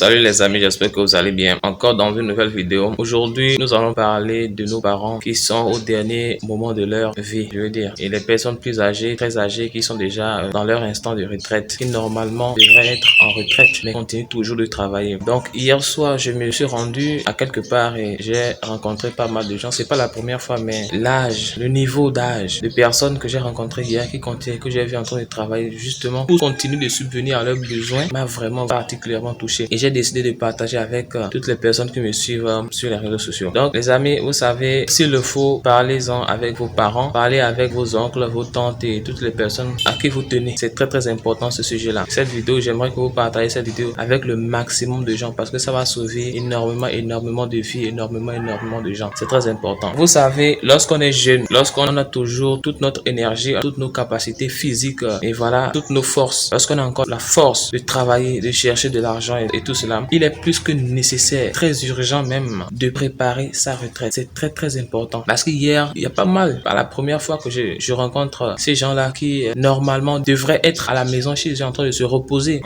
Salut les amis, j'espère que vous allez bien. Encore dans une nouvelle vidéo. Aujourd'hui, nous allons parler de nos parents qui sont au dernier moment de leur vie, je veux dire. Et les personnes plus âgées, très âgées, qui sont déjà dans leur instant de retraite, qui normalement devraient être en retraite, mais continuent toujours de travailler. Donc, hier soir, je me suis rendu à quelque part et j'ai rencontré pas mal de gens. C'est pas la première fois, mais l'âge, le niveau d'âge de personnes que j'ai rencontrées hier qui continuent, que j'ai vu en train de travailler justement pour continuer de subvenir à leurs besoins, m'a vraiment particulièrement touché. Et j'ai décidé de partager avec toutes les personnes qui me suivent sur les réseaux sociaux. Donc, les amis, vous savez, s'il le faut, parlez-en avec vos parents, parlez avec vos oncles, vos tantes et toutes les personnes à qui vous tenez. C'est très très important ce sujet-là. Cette vidéo, j'aimerais que vous partagiez cette vidéo avec le maximum de gens parce que ça va sauver énormément de vies, énormément de gens. C'est très important. Vous savez, lorsqu'on est jeune, lorsqu'on a toujours toute notre énergie, toutes nos capacités physiques et voilà, toutes nos forces, lorsqu'on a encore la force de travailler, de chercher de l'argent et tout cela, il est plus que nécessaire, très urgent même, de préparer sa retraite. C'est très très important parce qu'hier, il y a pas mal, la première fois que je rencontre ces gens-là qui normalement devraient être à la maison chez eux en train de se reposer,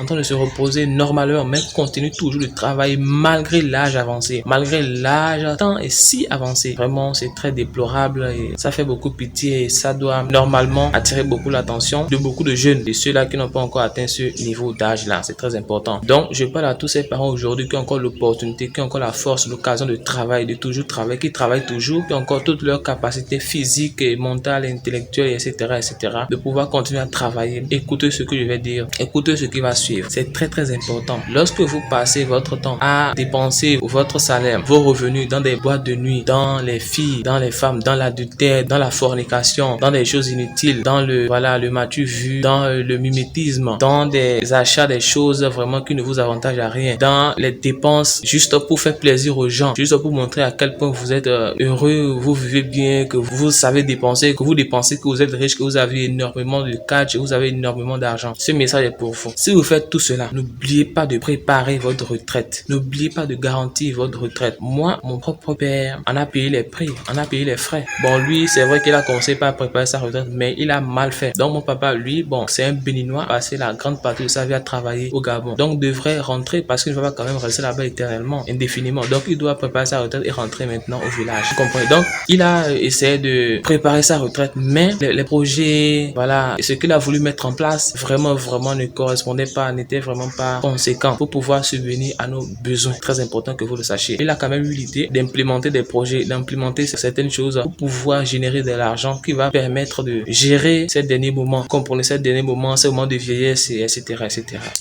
normalement, mais continuent toujours de travailler malgré l'âge avancé, malgré l'âge tant et si avancé. Vraiment, c'est très déplorable et ça fait beaucoup pitié et ça doit normalement attirer beaucoup l'attention de beaucoup de jeunes, de ceux-là qui n'ont pas encore atteint ce niveau d'âge-là. C'est très important. Donc, je parle à tous ces parents aujourd'hui qui ont encore l'opportunité, qui ont encore la force, l'occasion de travailler, de toujours travailler, qui travaillent toujours, qui ont encore toutes leurs capacités physiques et mentales, intellectuelles, etc., de pouvoir continuer à travailler. Écoutez ce que je vais dire. Écoutez ce qui va suivre. C'est très, très important. Lorsque vous passez votre temps à dépenser votre salaire, vos revenus dans des boîtes de nuit, dans les filles, dans les femmes, dans l'adultère, dans la fornication, dans des choses inutiles, dans le m'as-tu vu, dans le mimétisme, dans des achats, des choses vraiment qui ne vous avantagent à rien, dans les dépenses juste pour faire plaisir aux gens, juste pour montrer à quel point vous êtes heureux, vous vivez bien, que vous savez dépenser, que vous dépensez, que vous êtes riche, que vous avez énormément de cash, que vous avez énormément d'argent. Ce message est pour vous. Si vous faites tout cela, n'oubliez pas de préparer votre retraite. N'oubliez pas de garantir votre retraite. Moi, mon propre père en a payé les prix, en a payé les frais. Bon, lui, c'est vrai qu'il a commencé par préparer sa retraite, mais il a mal fait. Donc, mon papa, lui, bon, c'est un béninois, passé la grande partie de sa vie à travailler au Gabon. Donc, devrait rentrer parce qu'il ne va pas quand même rester là-bas éternellement, indéfiniment. Donc, il doit préparer sa retraite et rentrer maintenant au village. Vous comprenez? Donc, il a essayé de préparer sa retraite, mais les projets, voilà, ce qu'il a voulu mettre en place, vraiment ne correspondait pas, n'était vraiment pas conséquent pour pouvoir subvenir à nos besoins. Très important que vous le sachiez. Il a quand même eu l'idée d'implémenter des projets, d'implémenter certaines choses pour pouvoir générer de l'argent qui va permettre de gérer ces derniers moments. Comprenez, ces derniers moments, ces moments de vieillesse, etc.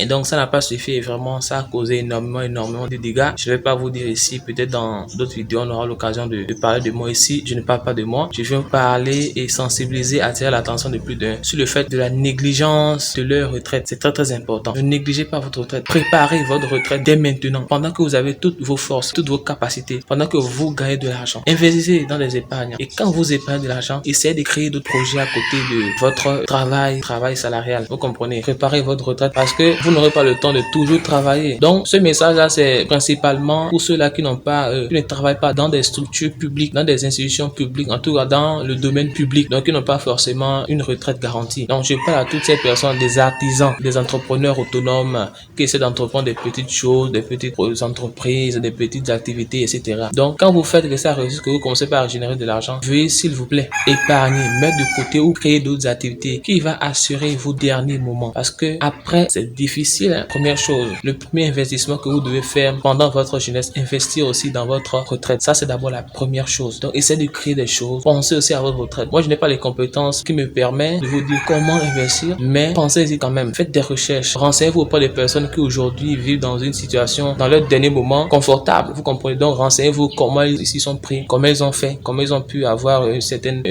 Et donc, ça n'a pas suffi et vraiment, ça a causé énormément de dégâts. Je ne vais pas vous dire ici, peut-être dans d'autres vidéos, on aura l'occasion de parler de moi ici. Je ne parle pas de moi. Je viens parler et sensibiliser, attirer l'attention de plus d'un sur le fait de la négligence de leur retraite. C'est très très important. Ne négligez pas votre retraite. Préparez votre retraite dès maintenant. Pendant que vous avez toutes vos forces, toutes vos capacités, pendant que vous gagnez de l'argent. Investissez dans des épargnes. Et quand vous épargnez de l'argent, essayez de créer d'autres projets à côté de votre travail salarial. Vous comprenez? Préparez votre retraite parce que vous n'aurez pas le temps de toujours travailler. Donc, ce message-là, c'est principalement pour ceux-là qui n'ont pas, qui ne travaillent pas dans des structures publiques, dans des institutions publiques, en tout cas dans le domaine public. Donc, qui n'ont pas forcément une retraite garantie. Donc, je parle à toutes ces personnes, des artisans, des entrepreneurs autonomes qui essaient d'entreprendre des petites choses, des petites entreprises, des petites activités, etc. Donc, quand vous faites que ça réussisse, que vous commencez par générer de l'argent, veuillez, s'il vous plaît, épargner, mettre de côté ou créer d'autres activités qui va assurer vos derniers moments. Parce que après, c'est difficile. Hein. Première chose, le premier investissement que vous devez faire pendant votre jeunesse, investir aussi dans votre retraite. Ça, c'est d'abord la première chose. Donc, essayez de créer des choses. Pensez aussi à votre retraite. Moi, je n'ai pas les compétences qui me permettent de vous dire comment investir, mais pensez-y quand même. Faites des recherches. Renseignez-vous auprès des personnes qui aujourd'hui vivent dans une situation, dans leur dernier moment, confortable. Vous comprenez? Donc, renseignez-vous comment ils s'y sont pris, comment ils ont fait, comment ils ont pu avoir une certaine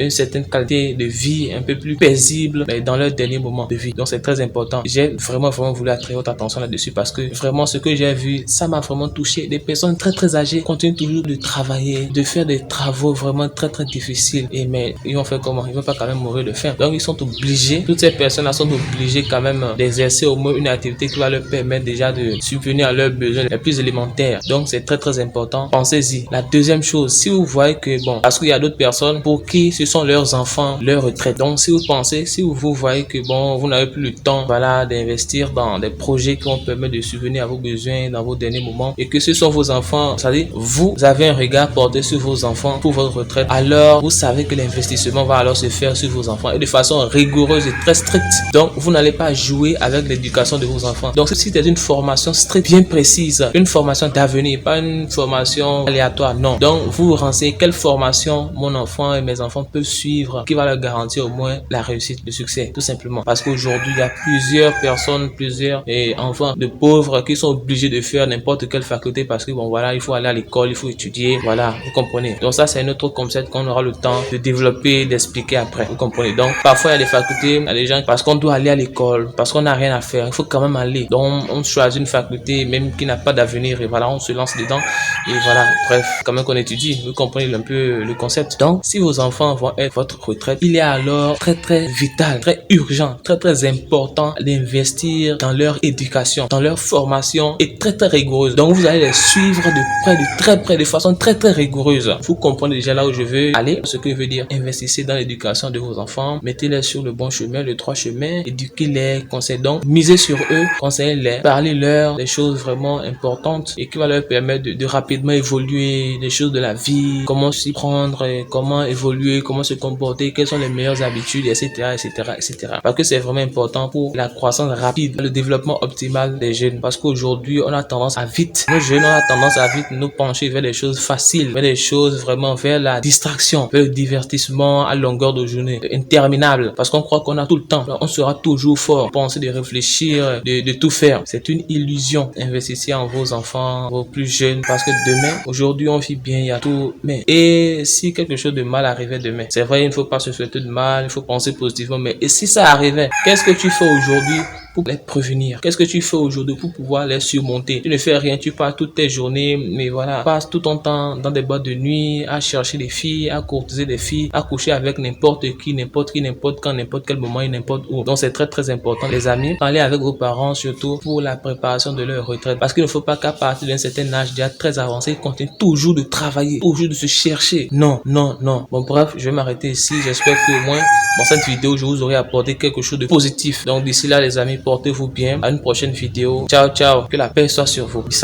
qualité de vie un peu plus paisible dans leur dernier moment de vie. Donc, c'est très important. J'ai vraiment voulu attirer votre attention là-dessus parce que vraiment, ce que j'ai vu, ça m'a vraiment touché. Des personnes très, très âgées continuent toujours de travailler, de faire des travaux vraiment très, très difficiles. Mais ils vont faire comment? Ils ne vont pas quand même mourir de faim. Donc, ils sont obligés, toutes ces personnes-là sont obligées quand même d'exercer au moins une activité qui va leur permettre déjà de subvenir à leurs besoins les plus élémentaires. Donc, c'est très, très important. Pensez-y. La deuxième chose, si vous voyez que, bon, parce qu'il y a d'autres personnes pour qui ce sont leurs enfants, leur retraite. Donc, si vous voyez que, bon, vous n'avez plus le temps, voilà, d'investir dans des projets qui vont permettre de subvenir à vos besoins, besoins dans vos derniers moments et que ce sont vos enfants, c'est-à-dire vous avez un regard porté sur vos enfants pour votre retraite, alors vous savez que l'investissement va alors se faire sur vos enfants et de façon rigoureuse et très stricte. Donc vous n'allez pas jouer avec l'éducation de vos enfants. Donc ceci est une formation stricte, bien précise, une formation d'avenir, pas une formation aléatoire, non. Donc vous vous renseignez quelle formation mon enfant et mes enfants peuvent suivre qui va leur garantir au moins la réussite, le succès, tout simplement. Parce qu'aujourd'hui il y a plusieurs personnes, plusieurs enfants de pauvres qui sont obligés de faire n'importe quelle faculté parce que bon voilà, il faut aller à l'école, il faut étudier, voilà, vous comprenez. Donc ça c'est un autre concept qu'on aura le temps de développer, d'expliquer après, vous comprenez. Donc parfois il y a des facultés, il y a des gens parce qu'on doit aller à l'école, parce qu'on n'a rien à faire, il faut quand même aller. Donc on choisit une faculté même qui n'a pas d'avenir et voilà, on se lance dedans et voilà, bref, quand même qu'on étudie, vous comprenez un peu le concept. Donc si vos enfants vont être votre retraite, il est alors très vital, très urgent, très important d'investir dans leur éducation, dans leur formation et très rigoureuse. Donc vous allez les suivre de près, de très près, de façon très rigoureuse. Vous comprenez déjà là où je veux aller, ce que je veux dire. Investissez dans l'éducation de vos enfants, mettez-les sur le bon chemin, le droit chemin, éduquez-les, conseillez donc, misez sur eux, conseillez-les, parlez-leur des choses vraiment importantes et qui va leur permettre de rapidement évoluer les choses de la vie, comment s'y prendre, comment évoluer, comment se comporter, quelles sont les meilleures habitudes, etc. Parce que c'est vraiment important pour la croissance rapide, le développement optimal des jeunes. Parce qu'aujourd'hui, on a tendance à vite, nos jeunes, on a tendance à vite nous pencher vers des choses faciles, vers des choses vraiment vers la distraction, vers le divertissement à longueur de journée, interminable. Parce qu'on croit qu'on a tout le temps, on sera toujours fort, penser de réfléchir, de tout faire. C'est une illusion. Investissez en vos enfants, vos plus jeunes, parce que demain, aujourd'hui, on vit bien, il y a tout, mais et si quelque chose de mal arrivait demain, c'est vrai, il ne faut pas se souhaiter de mal, il faut penser positivement, mais et si ça arrivait, qu'est-ce que tu fais aujourd'hui pour les prévenir? Qu'est-ce que tu fais aujourd'hui pour pouvoir les surmonter? Tu ne fais rien, tu passes toutes tes journées, mais voilà, passes tout ton temps dans des boîtes de nuit, à chercher des filles, à courtiser des filles, à coucher avec n'importe qui, n'importe quand, n'importe quel moment et n'importe où. Donc c'est très important, les amis. Parlez avec vos parents, surtout pour la préparation de leur retraite. Parce qu'il ne faut pas qu'à partir d'un certain âge déjà très avancé, ils continuent toujours de travailler, toujours de se chercher. Non. Bon bref, je vais m'arrêter ici. J'espère que au moins dans cette vidéo, je vous aurai apporté quelque chose de positif. Donc d'ici là, les amis, portez-vous bien. À une prochaine vidéo. Ciao. Que la paix soit sur vous. Peace out.